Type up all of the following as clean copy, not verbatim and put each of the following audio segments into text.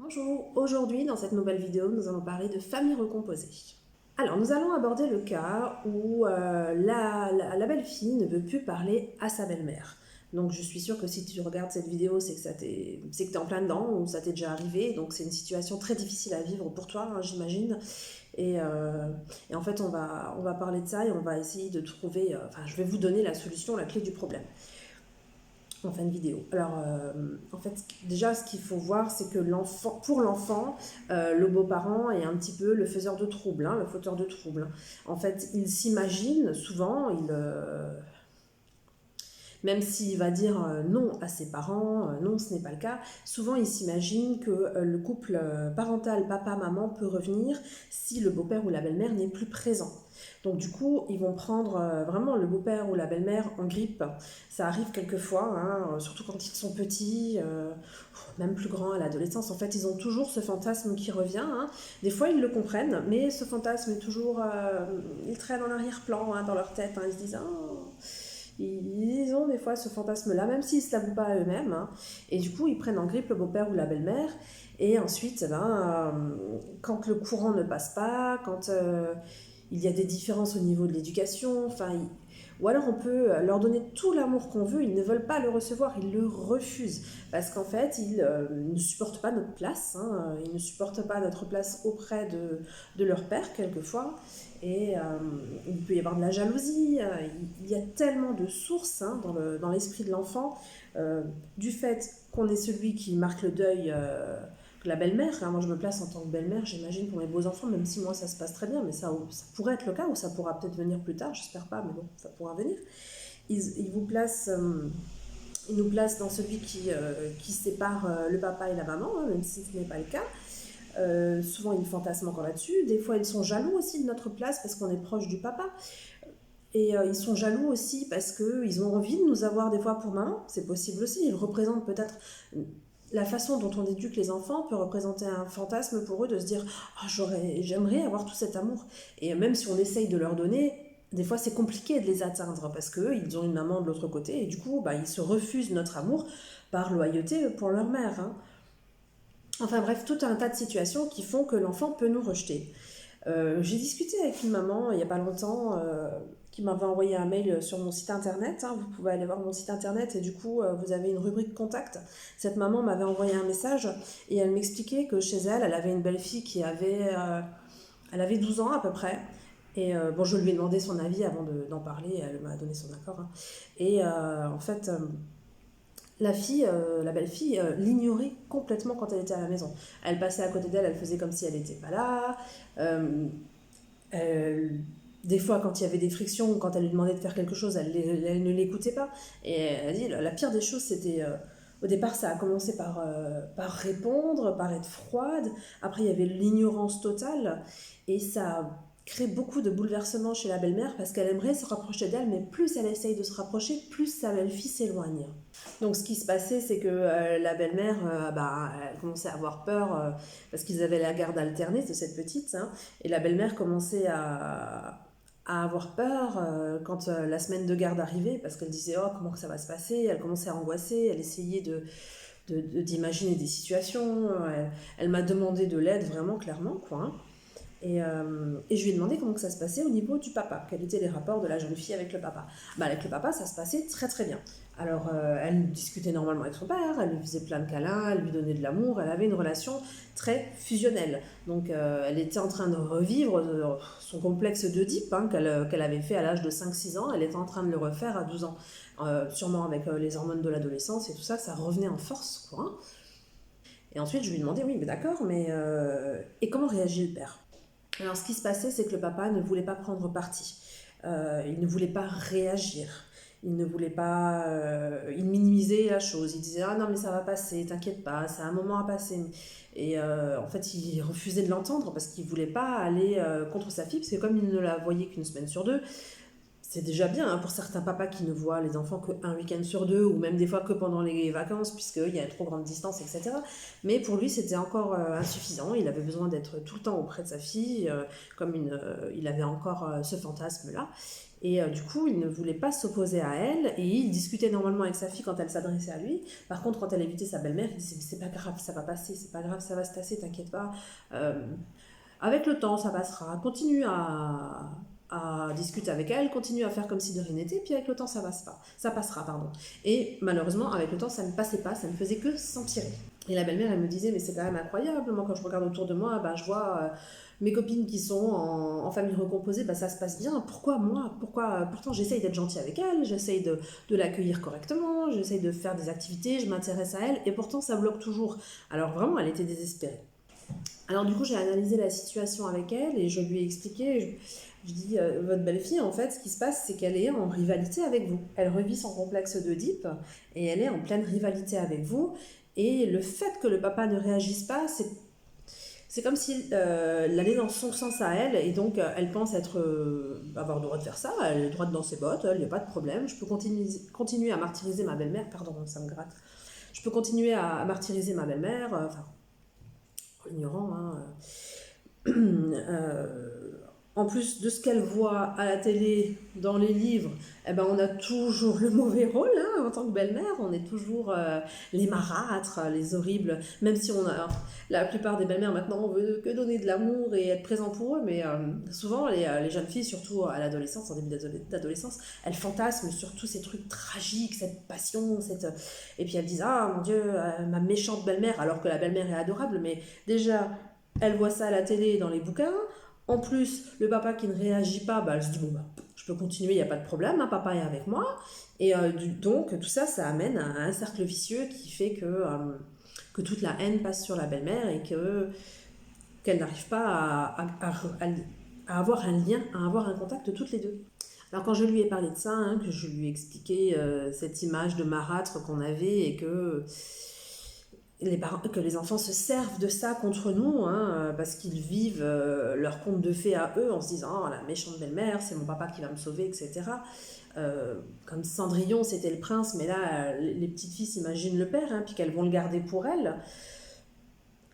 Bonjour, aujourd'hui dans cette nouvelle vidéo nous allons parler de famille recomposée. Alors nous allons aborder le cas où la belle-fille ne veut plus parler à sa belle-mère. Donc je suis sûre que si tu regardes cette vidéo c'est que tu es en plein dedans ou ça t'est déjà arrivé. Donc c'est une situation très difficile à vivre pour toi, hein, j'imagine. Et en fait on va parler de ça et on va essayer de trouver, je vais vous donner la solution, la clé du problème en fin de vidéo. Alors, en fait, déjà, ce qu'il faut voir, c'est que pour l'enfant, le beau-parent est un petit peu le faiseur de troubles, hein, le fauteur de troubles. En fait, il s'imagine souvent, même s'il va dire non à ses parents, non, ce n'est pas le cas, souvent il s'imagine que le couple parental, papa-maman, peut revenir si le beau-père ou la belle-mère n'est plus présent. Donc du coup, ils vont prendre vraiment le beau-père ou la belle-mère en grippe. Ça arrive quelquefois, hein, surtout quand ils sont petits, même plus grands à l'adolescence. En fait, ils ont toujours ce fantasme qui revient. Hein. Des fois, ils le comprennent, mais ce fantasme est toujours... il traîne en arrière-plan dans leur tête. Hein. Ils se disent... Oh, ils ont des fois ce fantasme-là, même s'ils ne se l'avouent pas à eux-mêmes. Hein. Et du coup, ils prennent en grippe le beau-père ou la belle-mère. Et ensuite, quand le courant ne passe pas, quand il y a des différences au niveau de l'éducation, ou alors on peut leur donner tout l'amour qu'on veut, ils ne veulent pas le recevoir, ils le refusent. Parce qu'en fait, ils ne supportent pas notre place, hein, ils ne supportent pas notre place auprès de leur père, quelquefois. Et il peut y avoir de la jalousie, il y a tellement de sources hein, dans l'esprit de l'enfant, du fait qu'on est celui qui marque le deuil, la belle-mère. Hein, moi je me place en tant que belle-mère, j'imagine, pour mes beaux-enfants, même si moi ça se passe très bien, mais ça pourrait être le cas, ou ça pourra peut-être venir plus tard, j'espère pas, mais bon, ça pourra venir. Ils nous placent dans celui qui sépare le papa et la maman, hein, même si ce n'est pas le cas. Souvent ils fantasment encore là-dessus. Des fois ils sont jaloux aussi de notre place parce qu'on est proche du papa. Et ils sont jaloux aussi parce qu'ils ont envie de nous avoir des fois pour maman. C'est possible aussi. Ils représentent peut-être... La façon dont on éduque les enfants peut représenter un fantasme pour eux de se dire oh, j'aimerais avoir tout cet amour. Et même si on essaye de leur donner, des fois c'est compliqué de les atteindre parce qu'ils ont une maman de l'autre côté et du coup ils se refusent notre amour par loyauté pour leur mère. Hein. Enfin bref, tout un tas de situations qui font que l'enfant peut nous rejeter. J'ai discuté avec une maman il n'y a pas longtemps qui m'avait envoyé un mail sur mon site internet. Hein. Vous pouvez aller voir mon site internet et du coup vous avez une rubrique contact. Cette maman m'avait envoyé un message et elle m'expliquait que chez elle, elle avait une belle-fille qui elle avait 12 ans à peu près. Et bon, je lui ai demandé son avis avant d'en parler, elle m'a donné son accord. Hein. Et en fait, la belle-fille, l'ignorait complètement quand elle était à la maison. Elle passait à côté d'elle, elle faisait comme si elle n'était pas là. Des fois, quand il y avait des frictions, quand elle lui demandait de faire quelque chose, elle ne l'écoutait pas. Et elle a dit, la pire des choses, c'était... au départ, ça a commencé par répondre, par être froide. Après, il y avait l'ignorance totale. Et ça a créé beaucoup de bouleversements chez la belle-mère parce qu'elle aimerait se rapprocher d'elle, mais plus elle essaye de se rapprocher, plus sa belle-fille s'éloigne. Donc ce qui se passait, c'est que la belle-mère, elle commençait à avoir peur parce qu'ils avaient la garde alternée de cette petite. Hein, et la belle-mère commençait à avoir peur quand la semaine de garde arrivait parce qu'elle disait « Oh, comment que ça va se passer ?» Elle commençait à angoisser, elle essayait d'imaginer des situations. Elle m'a demandé de l'aide vraiment clairement, quoi. Hein. Et je lui ai demandé comment que ça se passait au niveau du papa, quels étaient les rapports de la jeune fille avec le papa. Avec le papa, ça se passait très très bien. Alors, elle discutait normalement avec son père, elle lui faisait plein de câlins, elle lui donnait de l'amour, elle avait une relation très fusionnelle. Donc, elle était en train de revivre son complexe d'Oedipe hein, qu'elle avait fait à l'âge de 5-6 ans, elle était en train de le refaire à 12 ans. Sûrement avec les hormones de l'adolescence et tout ça, ça revenait en force, quoi. Hein. Et ensuite, je lui ai demandé, oui, mais d'accord, mais... et comment réagit le père ? Alors, ce qui se passait, c'est que le papa ne voulait pas prendre parti. Il ne voulait pas réagir. Il ne voulait pas... il minimisait la chose. Il disait « Ah non, mais ça va passer, t'inquiète pas, c'est un moment à passer. » Et en fait, il refusait de l'entendre parce qu'il ne voulait pas aller contre sa fille, parce que comme il ne la voyait qu'une semaine sur deux, c'est déjà bien hein, pour certains papas qui ne voient les enfants qu'un week-end sur deux, ou même des fois que pendant les vacances, puisqu'il y a une trop grande distance, etc. Mais pour lui, c'était encore insuffisant. Il avait besoin d'être tout le temps auprès de sa fille, il avait encore ce fantasme-là. Et du coup, il ne voulait pas s'opposer à elle et il discutait normalement avec sa fille quand elle s'adressait à lui. Par contre, quand elle invitait sa belle-mère, il disait c'est pas grave, ça va passer, c'est pas grave, ça va se tasser, t'inquiète pas. Euh, avec le temps, ça passera. Continue à discuter avec elle, continue à faire comme si de rien n'était, puis avec le temps, ça passera, pardon. Et malheureusement, avec le temps, ça ne passait pas, ça ne faisait que s'empirer. Et la belle-mère, elle me disait, mais c'est quand même incroyable, moi quand je regarde autour de moi, bah, je vois mes copines qui sont en famille recomposée, bah, ça se passe bien. Pourquoi moi? Pourtant, j'essaye d'être gentille avec elle, j'essaye de l'accueillir correctement, j'essaye de faire des activités, je m'intéresse à elle, et pourtant ça bloque toujours. Alors vraiment, elle était désespérée. Alors du coup, j'ai analysé la situation avec elle et je lui ai expliqué, je dis, votre belle-fille, en fait, ce qui se passe, c'est qu'elle est en rivalité avec vous. Elle revit son complexe d'Oedipe et elle est en pleine rivalité avec vous. Et le fait que le papa ne réagisse pas, c'est comme si elle allait dans son sens à elle, et donc elle pense avoir le droit de faire ça, elle a le droit de dans ses bottes, il n'y a pas de problème, je peux continuer à martyriser ma belle-mère, pardon, ça me gratte, je peux continuer à martyriser ma belle-mère, enfin, ignorant, hein, en plus de ce qu'elle voit à la télé, dans les livres, eh ben on a toujours le mauvais rôle hein, en tant que belle-mère. On est toujours les marâtres, les horribles. Même si la plupart des belles-mères maintenant, on veut que donner de l'amour et être présent pour eux. Mais souvent, les jeunes filles, surtout à l'adolescence, en début d'adolescence, elles fantasment sur tous ces trucs tragiques, cette passion, et puis elles disent ah mon Dieu, ma méchante belle-mère, alors que la belle-mère est adorable. Mais déjà, elle voit ça à la télé, dans les bouquins. En plus, le papa qui ne réagit pas, bah, elle se dit, bon, bah, je peux continuer, il n'y a pas de problème, hein, papa est avec moi. Et donc, tout ça, ça amène à un cercle vicieux qui fait que toute la haine passe sur la belle-mère et qu'elle n'arrive pas à avoir un lien, à avoir un contact toutes les deux. Alors quand je lui ai parlé de ça, hein, que je lui ai expliqué cette image de marâtre qu'on avait et que les enfants se servent de ça contre nous, hein, parce qu'ils vivent leur conte de fées à eux en se disant oh, la méchante belle-mère, c'est mon papa qui va me sauver, etc. Comme Cendrillon, c'était le prince, mais là, les petites filles s'imaginent le père, hein, puis qu'elles vont le garder pour elles.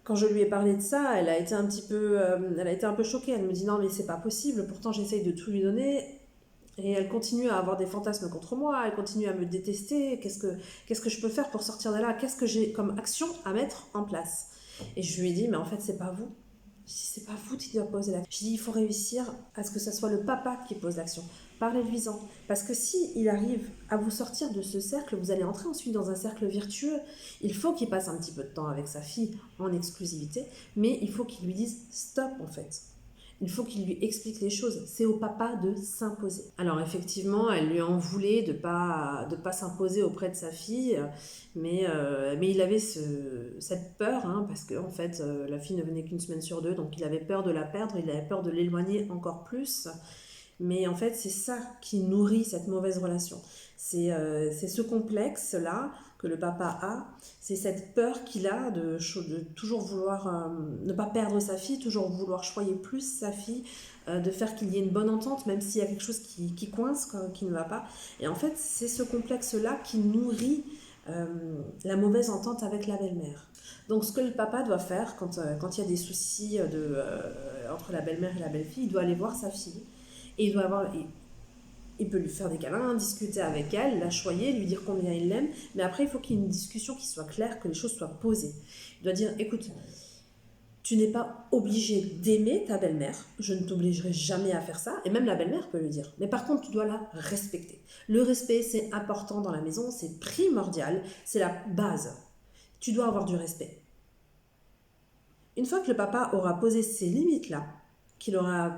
Quand je lui ai parlé de ça, elle a été un peu choquée. Elle me dit non, mais c'est pas possible, pourtant j'essaye de tout lui donner. Et elle continue à avoir des fantasmes contre moi, elle continue à me détester. Qu'est-ce que je peux faire pour sortir de là? Qu'est-ce que j'ai comme action à mettre en place? Et je lui ai dit, mais en fait, c'est pas vous. Si c'est pas vous qui doit poser l'action. Je dis, il faut réussir à ce que ce soit le papa qui pose l'action. Parlez-lui-en. Parce que si il arrive à vous sortir de ce cercle, vous allez entrer ensuite dans un cercle vertueux. Il faut qu'il passe un petit peu de temps avec sa fille en exclusivité, mais il faut qu'il lui dise stop en fait. Il faut qu'il lui explique les choses. C'est au papa de s'imposer. Alors effectivement, elle lui en voulait de pas s'imposer auprès de sa fille, mais il avait cette peur, hein, parce que en fait, la fille ne venait qu'une semaine sur deux, donc il avait peur de la perdre, il avait peur de l'éloigner encore plus. Mais en fait, c'est ça qui nourrit cette mauvaise relation. C'est ce complexe-là que le papa a, c'est cette peur qu'il a de toujours vouloir ne pas perdre sa fille, toujours vouloir choyer plus sa fille, de faire qu'il y ait une bonne entente, même s'il y a quelque chose qui coince, qui ne va pas. Et en fait, c'est ce complexe-là qui nourrit la mauvaise entente avec la belle-mère. Donc ce que le papa doit faire quand il y a des soucis entre la belle-mère et la belle-fille, il doit aller voir sa fille. Et il peut lui faire des câlins, discuter avec elle, la choyer, lui dire combien il l'aime. Mais après, il faut qu'il y ait une discussion qui soit claire, que les choses soient posées. Il doit dire, écoute, tu n'es pas obligé d'aimer ta belle-mère. Je ne t'obligerai jamais à faire ça. Et même la belle-mère peut lui dire. Mais par contre, tu dois la respecter. Le respect, c'est important dans la maison, c'est primordial, c'est la base. Tu dois avoir du respect. Une fois que le papa aura posé ces limites-là, qu'il aura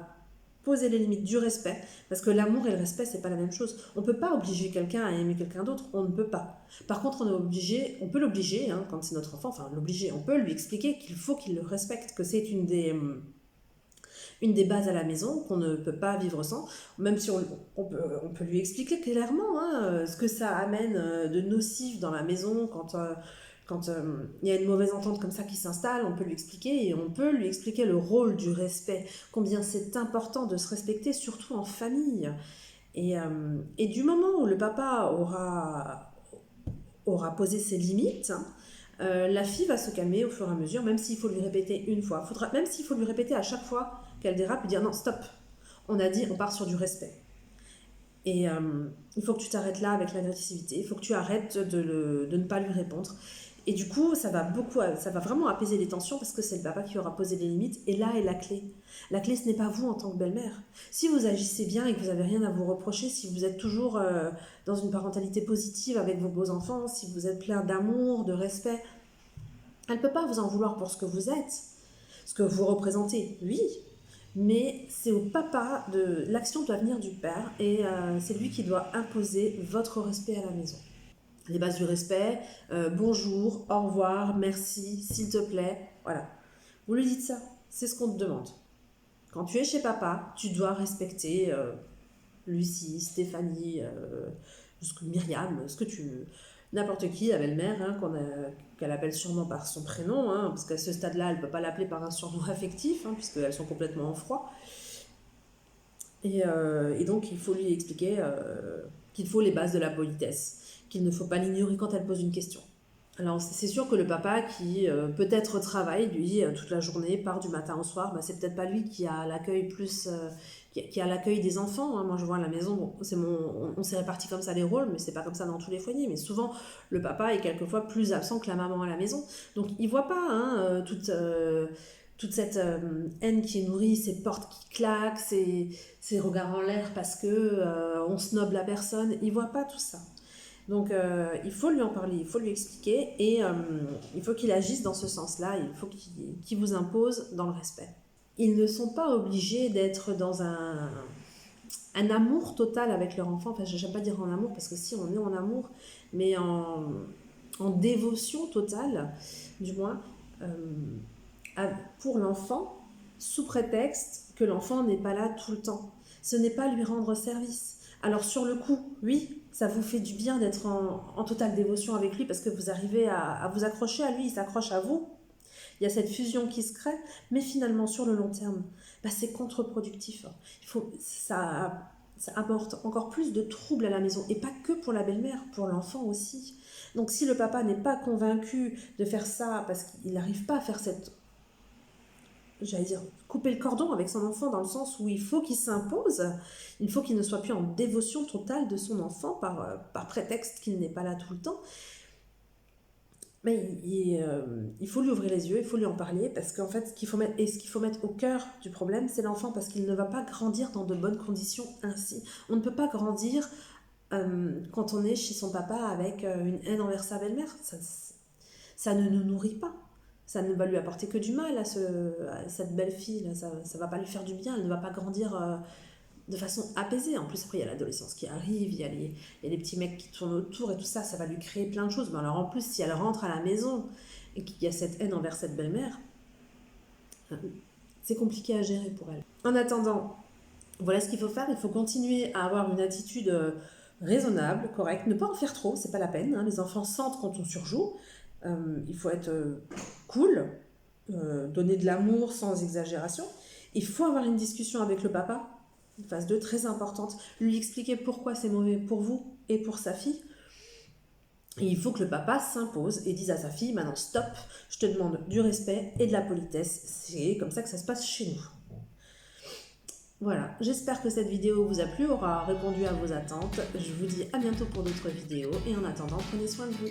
poser les limites du respect, parce que l'amour et le respect, c'est pas la même chose. On peut pas obliger quelqu'un à aimer quelqu'un d'autre, on ne peut pas. Par contre, on peut l'obliger, hein, quand c'est notre enfant, enfin l'obliger, on peut lui expliquer qu'il faut qu'il le respecte, que c'est une des bases à la maison, qu'on ne peut pas vivre sans, même si on peut lui expliquer clairement hein, ce que ça amène de nocif dans la maison quand il y a une mauvaise entente comme ça qui s'installe, on peut lui expliquer et on peut lui expliquer le rôle du respect, combien c'est important de se respecter, surtout en famille. Et du moment où le papa aura posé ses limites, la fille va se calmer au fur et à mesure, même s'il faut lui répéter une fois. Même s'il faut lui répéter à chaque fois qu'elle dérape, lui dire non, stop. On a dit, on part sur du respect. Et il faut que tu t'arrêtes là avec l'agressivité, il faut que tu arrêtes de ne pas lui répondre. Et du coup, ça va vraiment apaiser les tensions parce que c'est le papa qui aura posé les limites. Et là est la clé. La clé, ce n'est pas vous en tant que belle-mère. Si vous agissez bien et que vous n'avez rien à vous reprocher, si vous êtes toujours dans une parentalité positive avec vos beaux-enfants, si vous êtes plein d'amour, de respect, elle ne peut pas vous en vouloir pour ce que vous êtes, ce que vous représentez, oui. Mais c'est au papa, l'action doit venir du père et c'est lui qui doit imposer votre respect à la maison. Les bases du respect, bonjour, au revoir, merci, s'il te plaît, voilà. Vous lui dites ça, c'est ce qu'on te demande. Quand tu es chez papa, tu dois respecter Lucie, Stéphanie, Myriam, ce que tu veux. N'importe qui, la belle-mère, hein, qu'elle appelle sûrement par son prénom, hein, parce qu'à ce stade-là, elle ne peut pas l'appeler par un surnom affectif, hein, puisqu'elles sont complètement en froid. Et donc, il faut lui expliquer qu'il faut les bases de la politesse, qu'il ne faut pas l'ignorer quand elle pose une question. Alors, c'est sûr que le papa qui peut-être travaille, lui, toute la journée, part du matin au soir, bah, c'est peut-être pas lui qui a l'accueil qui a l'accueil des enfants. Hein. Moi, je vois à la maison, bon, on s'est répartis comme ça les rôles, mais c'est pas comme ça dans tous les foyers. Mais souvent, le papa est quelquefois plus absent que la maman à la maison. Donc, il voit pas hein, toute cette haine qui est nourrie, ces portes qui claquent, ces regards en l'air parce que on snobe la personne. Il voit pas tout ça. Donc il faut lui en parler, il faut lui expliquer et il faut qu'il agisse dans ce sens-là, il faut qu'il vous impose dans le respect. Ils ne sont pas obligés d'être dans un amour total avec leur enfant, enfin j'aime pas dire en amour parce que si on est en amour, mais en dévotion totale, du moins, pour l'enfant, sous prétexte que l'enfant n'est pas là tout le temps. Ce n'est pas lui rendre service. Alors sur le coup, oui, ça vous fait du bien d'être en totale dévotion avec lui parce que vous arrivez à vous accrocher à lui, il s'accroche à vous. Il y a cette fusion qui se crée, mais finalement sur le long terme, bah, c'est contre-productif. Ça apporte encore plus de troubles à la maison et pas que pour la belle-mère, pour l'enfant aussi. Donc si le papa n'est pas convaincu de faire ça parce qu'il n'arrive pas à faire couper le cordon avec son enfant dans le sens où il faut qu'il s'impose, il faut qu'il ne soit plus en dévotion totale de son enfant par prétexte qu'il n'est pas là tout le temps. Mais il faut lui ouvrir les yeux, il faut lui en parler, parce qu'en fait, ce qu'il faut mettre au cœur du problème, c'est l'enfant, parce qu'il ne va pas grandir dans de bonnes conditions ainsi. On ne peut pas grandir quand on est chez son papa avec une haine envers sa belle-mère. Ça ne nous nourrit pas. Ça ne va lui apporter que du mal à cette belle fille, là. Ça ne va pas lui faire du bien, elle ne va pas grandir de façon apaisée. En plus, après, il y a l'adolescence qui arrive, il y a les petits mecs qui tournent autour et tout ça, ça va lui créer plein de choses. Mais alors en plus, si elle rentre à la maison et qu'il y a cette haine envers cette belle-mère, c'est compliqué à gérer pour elle. En attendant, voilà ce qu'il faut faire. Il faut continuer à avoir une attitude raisonnable, correcte, ne pas en faire trop, c'est pas la peine. Hein. Les enfants sentent quand on surjoue. Il faut être cool, donner de l'amour sans exagération. Il faut avoir une discussion avec le papa, une phase 2 très importante, lui expliquer pourquoi c'est mauvais pour vous et pour sa fille. Et il faut que le papa s'impose et dise à sa fille, maintenant stop, je te demande du respect et de la politesse. C'est comme ça que ça se passe chez nous. Voilà, j'espère que cette vidéo vous a plu, aura répondu à vos attentes. Je vous dis à bientôt pour d'autres vidéos et en attendant, prenez soin de vous.